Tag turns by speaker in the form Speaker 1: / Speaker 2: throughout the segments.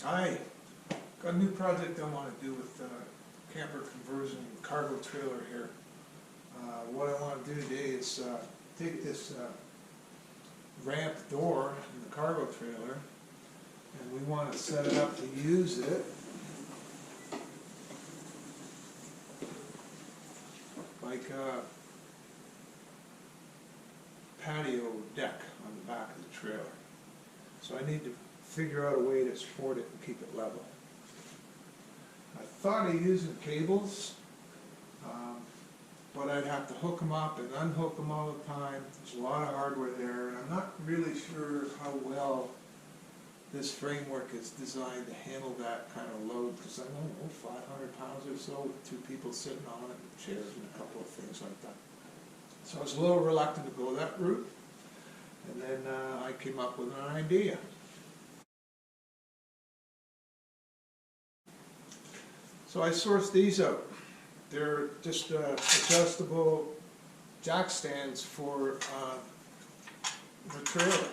Speaker 1: Hi, got a new project I want to do with camper conversion cargo trailer here. What I want to do today is take this ramp door in the cargo trailer and we want to set it up to use it like a patio deck on the back of the trailer. So I need to figure out a way to support it and keep it level. I thought of using cables, but I'd have to hook them up and unhook them all the time. There's a lot of hardware there, and I'm not really sure how well this framework is designed to handle that kind of load, because I don't know, 500 pounds or so with two people sitting on it, and chairs and a couple of things like that. So I was a little reluctant to go that route, and then I came up with an idea. So I sourced these out. They're just adjustable jack stands for the trailer.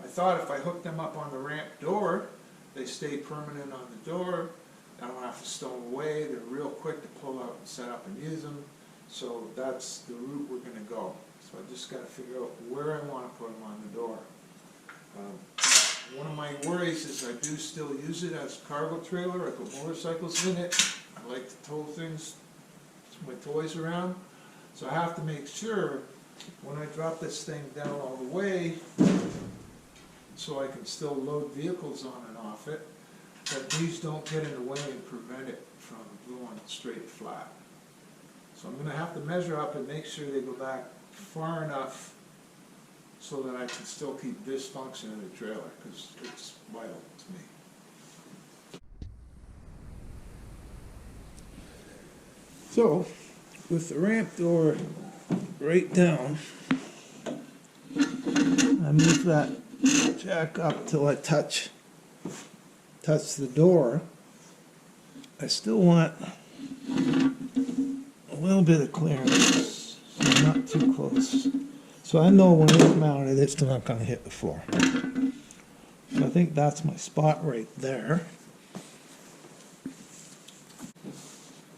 Speaker 1: I thought if I hooked them up on the ramp door, they stay permanent on the door. I don't have to stow them away. They're real quick to pull out and set up and use them. So that's the route we're going to go. So I just got to figure out where I want to put them on the door. One of my worries is I do still use it as a cargo trailer. I put motorcycles in it. I like to tow things, my toys around. So I have to make sure when I drop this thing down all the way, so I can still load vehicles on and off it, that these don't get in the way and prevent it from going straight flat. So I'm going to have to measure up and make sure they go back far enough so that I can still keep this function in the trailer, because it's vital to me. So, with the ramp door right down, I move that jack up till I touch the door. I still want a little bit of clearance, so I'm not too close. So I know when it's mounted, it's not going to hit the floor. So I think that's my spot right there.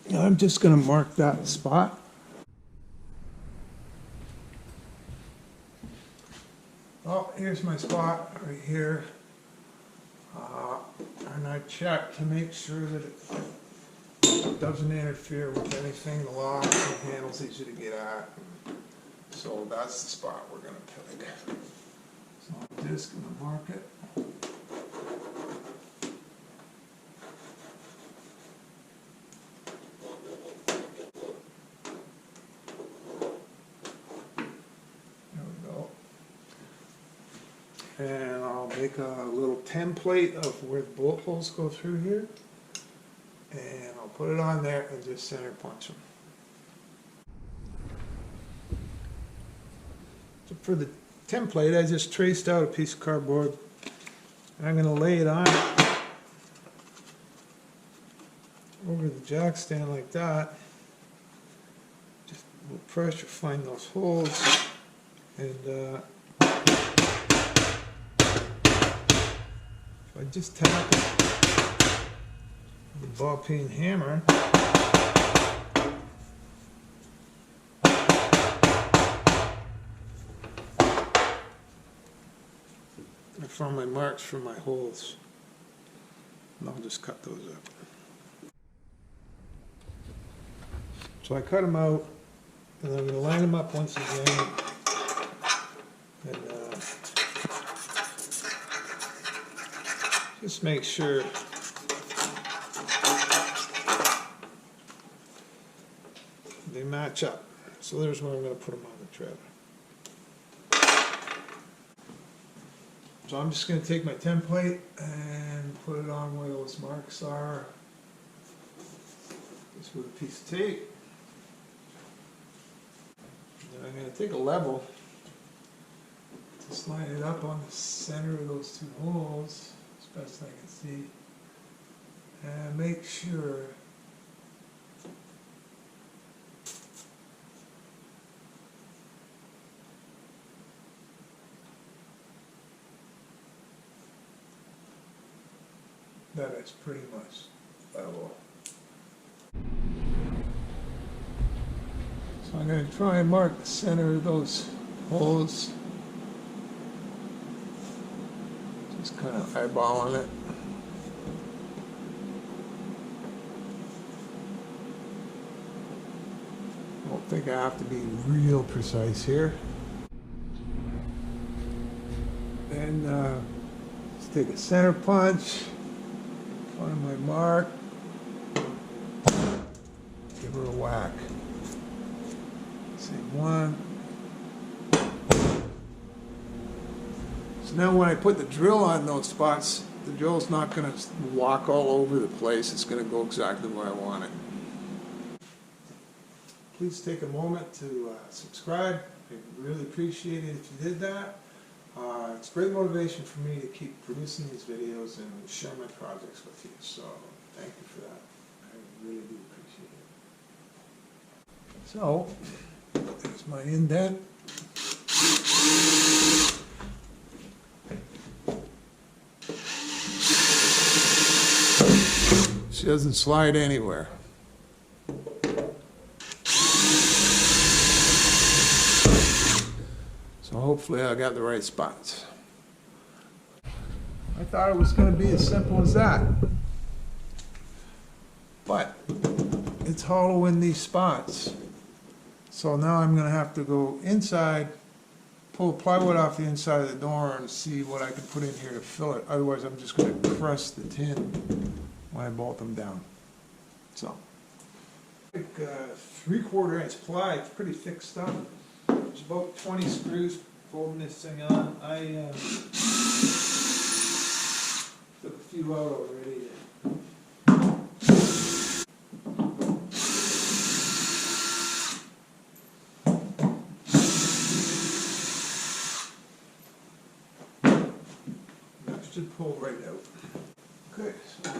Speaker 1: Now I'm just going to mark that spot. Oh, here's my spot right here. And I check to make sure that it doesn't interfere with anything. The lock, the handle's easy to get at. So that's the spot we're going to pick. So I'm just going to mark it. There we go. And I'll make a little template of where the bullet holes go through here. And I'll put it on there and just center punch them. For the template, I just traced out a piece of cardboard, and I'm going to lay it on over the jack stand like that. Just a little pressure, find those holes, and if I just tap it with a ball peen hammer, I found my marks for my holes, and I'll just cut those up. So I cut them out, and I'm going to line them up once again, and just make sure they match up. So there's where I'm going to put them on the trailer. So I'm just going to take my template and put it on where those marks are, just with a piece of tape. Then I'm going to take a level, just line it up on the center of those two holes, as best I can see, and make sure that it's pretty much level. So I'm going to try and mark the center of those holes. Just kind of eyeballing it. I don't think I have to be real precise here. Then let's take a center punch, find my mark, give her a whack. Same one. So now when I put the drill on those spots, the drill's not going to walk all over the place. It's going to go exactly where I want it. Please take a moment to subscribe. I really appreciate it if you did that. It's great motivation for me to keep producing these videos and share my projects with you. So thank you for that. I really do appreciate it. So there's my indent. She doesn't slide anywhere. So hopefully I got the right spots. I thought it was going to be as simple as that. But it's hollow in these spots. So now I'm going to have to go inside, pull the plywood off the inside of the door and see what I can put in here to fill it. Otherwise I'm just going to press the tin when I bolt them down. So, like 3/4 inch ply, it's pretty thick stuff. There's about 20 screws holding this thing on. I took a few out already. That should pull right out. Okay, so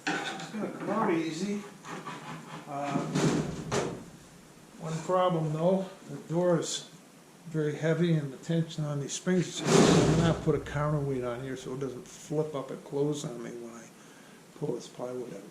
Speaker 1: it's going to come out easy. One problem though, the door is very heavy and the tension on these springs, so I'm going to have to put a counterweight on here so it doesn't flip up and close on me when I pull this plywood out.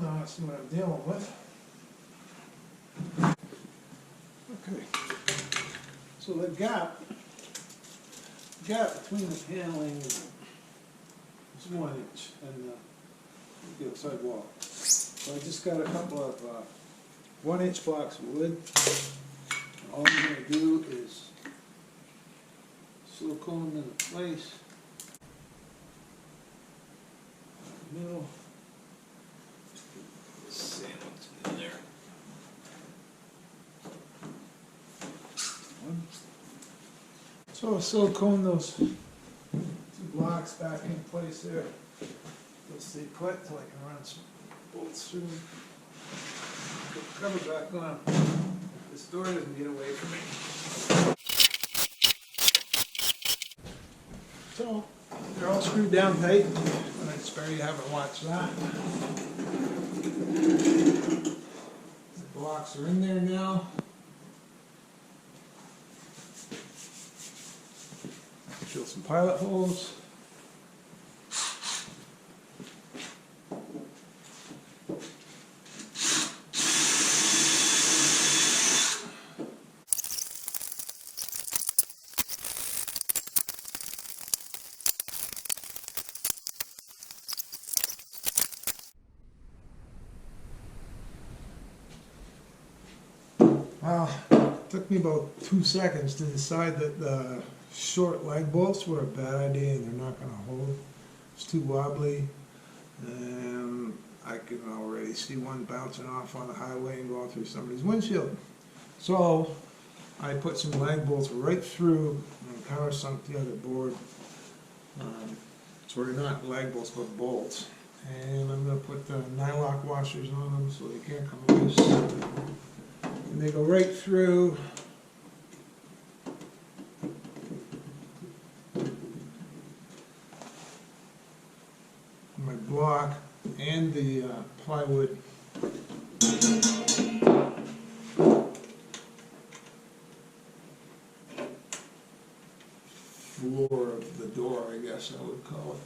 Speaker 1: Now I see what I'm dealing with. Okay, so the gap between the paneling is 1 inch and the outside wall. So I just got a couple of 1 inch blocks of wood. All I'm going to do is silicone them into place. Middle. See what's in there. So I'll silicone those 2 blocks back in place there. They'll stay put till I can run some bolts through them. Put the cover back on. This door doesn't get away from me. So they're all screwed down tight. I spare you haven't watched that. The blocks are in there now. Drill some pilot holes. Well, it took me about 2 seconds to decide that the short leg bolts were a bad idea and they're not going to hold. It's too wobbly, and I can already see one bouncing off on the highway and going through somebody's windshield. So I put some lag bolts right through and countersunk the other board. So they're not lag bolts but bolts. And I'm going to put the nylock washers on them so they can't come loose. And they go right through my block and the plywood floor of the door, I guess I would call it.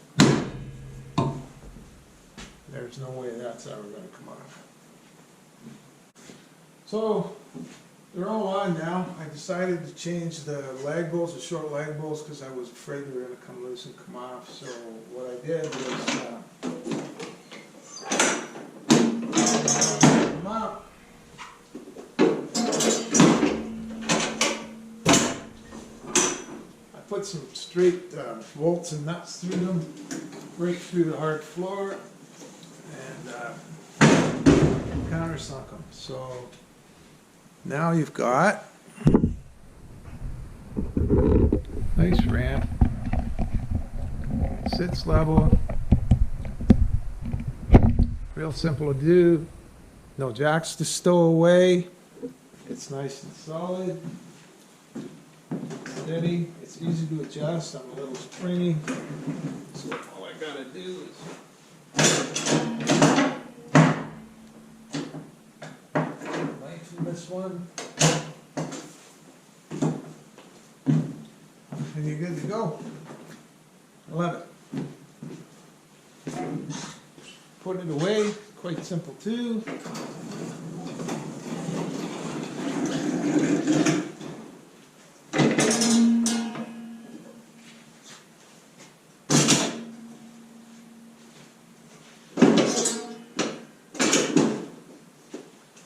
Speaker 1: There's no way that's ever going to come off. So they're all on now. I decided to change the lag bolts, the short lag bolts, because I was afraid they were going to come loose and come off. So what I did was come out. I put some straight bolts and nuts through them, right through the hard floor, and countersunk them. So now you've got nice ramp, sits level, real simple to do, no jacks to stow away, it's nice and solid, steady, it's easy to adjust, I'm a little springy, so all I gotta do is lengthen this one, and you're good to go. I love it. Putting it away, quite simple too.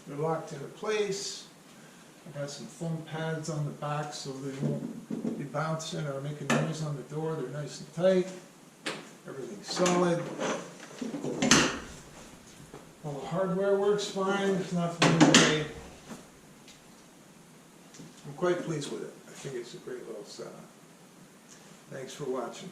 Speaker 1: They're locked into place. I got some foam pads on the back so they won't be bouncing or making noise on the door. They're nice and tight. Everything's solid. All the hardware works fine. There's nothing in the way. I'm quite pleased with it. I think it's a great little setup. Thanks for watching.